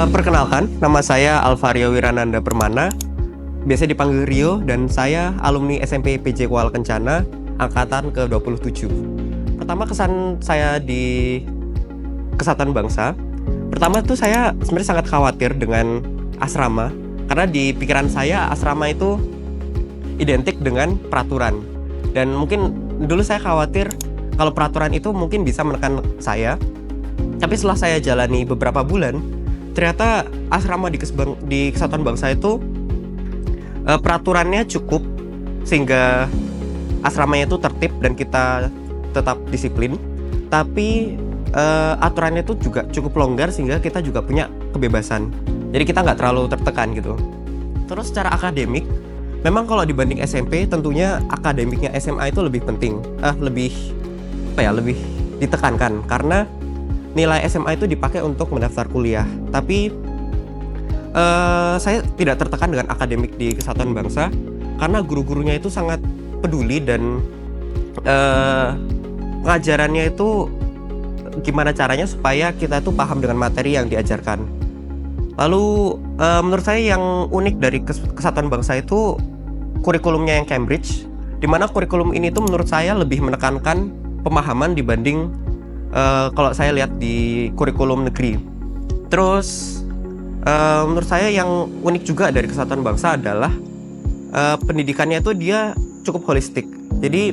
Perkenalkan, nama saya Alvario Wirananda Permana, biasa dipanggil Rio, dan saya alumni SMP PJ Kuala Kencana, angkatan ke-27. Pertama kesan saya di Kesatuan Bangsa, pertama tuh saya sebenarnya sangat khawatir dengan asrama, karena di pikiran saya asrama itu identik dengan peraturan. Dan mungkin dulu saya khawatir kalau peraturan itu mungkin bisa menekan saya. Tapi setelah saya jalani beberapa bulan, ternyata asrama di Kesatuan Bangsa itu peraturannya cukup sehingga asramanya itu tertib dan kita tetap disiplin. Tapi aturannya itu juga cukup longgar sehingga kita juga punya kebebasan. Jadi kita nggak terlalu tertekan gitu. Terus secara akademik, memang kalau dibanding SMP tentunya akademiknya SMA itu lebih penting, lebih ditekankan karena nilai SMA itu dipakai untuk mendaftar kuliah. Tapi saya tidak tertekan dengan akademik di Kesatuan Bangsa karena guru-gurunya itu sangat peduli dan pengajarannya itu gimana caranya supaya kita tuh paham dengan materi yang diajarkan. Lalu menurut saya yang unik dari Kesatuan Bangsa itu kurikulumnya yang Cambridge, dimana kurikulum ini tuh menurut saya lebih menekankan pemahaman dibanding kalau saya lihat di kurikulum negeri. Terus menurut saya yang unik juga dari Kesatuan Bangsa adalah pendidikannya itu dia cukup holistik. Jadi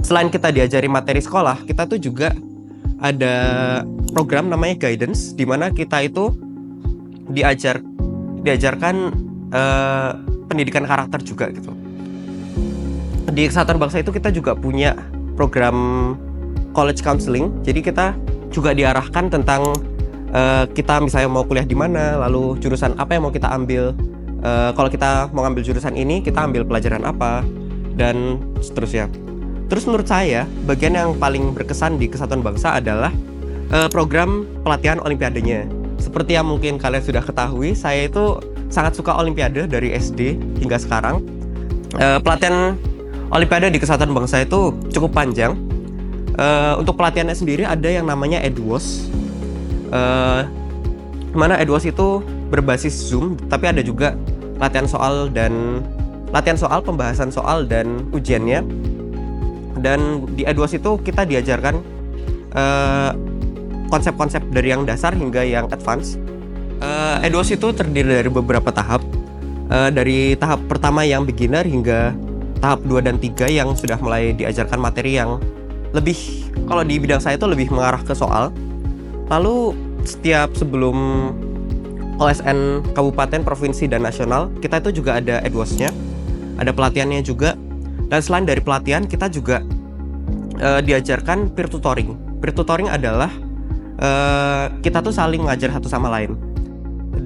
selain kita diajari materi sekolah, kita tuh juga ada program namanya guidance, di mana kita itu diajarkan pendidikan karakter juga gitu. Di Kesatuan Bangsa itu kita juga punya program college counseling, jadi kita juga diarahkan tentang kita misalnya mau kuliah di mana, lalu jurusan apa yang mau kita ambil. Kalau kita mau ambil jurusan ini, kita ambil pelajaran apa, dan seterusnya. Terus menurut saya, bagian yang paling berkesan di Kesatuan Bangsa adalah program pelatihan olimpiadenya. Seperti yang mungkin kalian sudah ketahui, saya itu sangat suka olimpiade dari SD hingga sekarang. Pelatihan olimpiade di Kesatuan Bangsa itu cukup panjang. Untuk pelatihannya sendiri ada yang namanya EDWOS, mana EDWOS itu berbasis Zoom, tapi ada juga latihan soal, pembahasan soal dan ujiannya. Dan di EDWOS itu kita diajarkan konsep-konsep dari yang dasar hingga yang advance. EDWOS itu terdiri dari beberapa tahap, dari tahap pertama yang beginner hingga tahap 2 dan 3 yang sudah mulai diajarkan materi yang lebih, kalau di bidang saya itu lebih mengarah ke soal. Lalu setiap sebelum OSN kabupaten, provinsi, dan nasional, kita itu juga ada EDWOS-nya, ada pelatihannya juga. Dan selain dari pelatihan, kita juga diajarkan peer tutoring. Peer tutoring adalah kita tuh saling mengajar satu sama lain.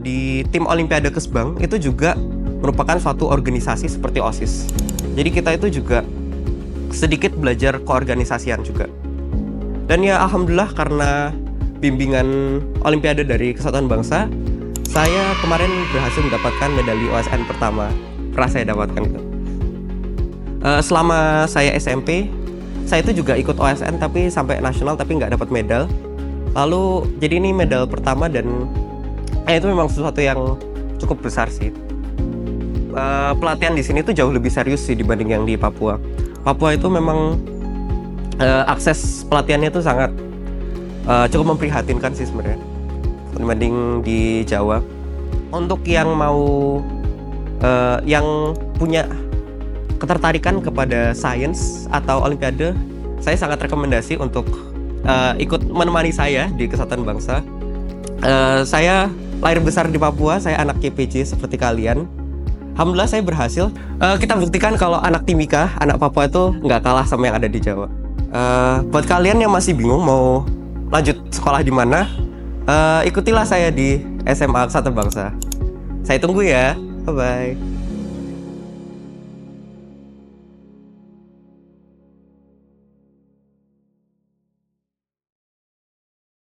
Di tim Olimpiade Kesbang itu juga merupakan suatu organisasi seperti OSIS. Jadi kita itu juga sedikit belajar keorganisasian juga. Dan ya alhamdulillah, karena bimbingan Olimpiade dari Kesatuan Bangsa, saya kemarin berhasil mendapatkan medali OSN pertama. Pernah saya dapatkan itu. Selama saya SMP, saya itu juga ikut OSN tapi sampai nasional tapi nggak dapat medal. Lalu jadi ini medal pertama, dan itu memang sesuatu yang cukup besar sih. Pelatihan di sini tuh jauh lebih serius sih dibanding yang di Papua. Papua itu memang akses pelatihannya itu sangat cukup memprihatinkan sih sebenarnya dibanding di Jawa. Untuk yang mau yang punya ketertarikan kepada sains atau olimpiade, saya sangat rekomendasi untuk ikut menemani saya di Kesatuan Bangsa. Saya lahir besar di Papua, saya anak KPJ seperti kalian. Alhamdulillah saya berhasil. Kita buktikan kalau anak Timika, anak Papua itu nggak kalah sama yang ada di Jawa. Buat kalian yang masih bingung mau lanjut sekolah di mana, ikutilah saya di SMA Kesatuan Bangsa. Saya tunggu ya. Bye-bye.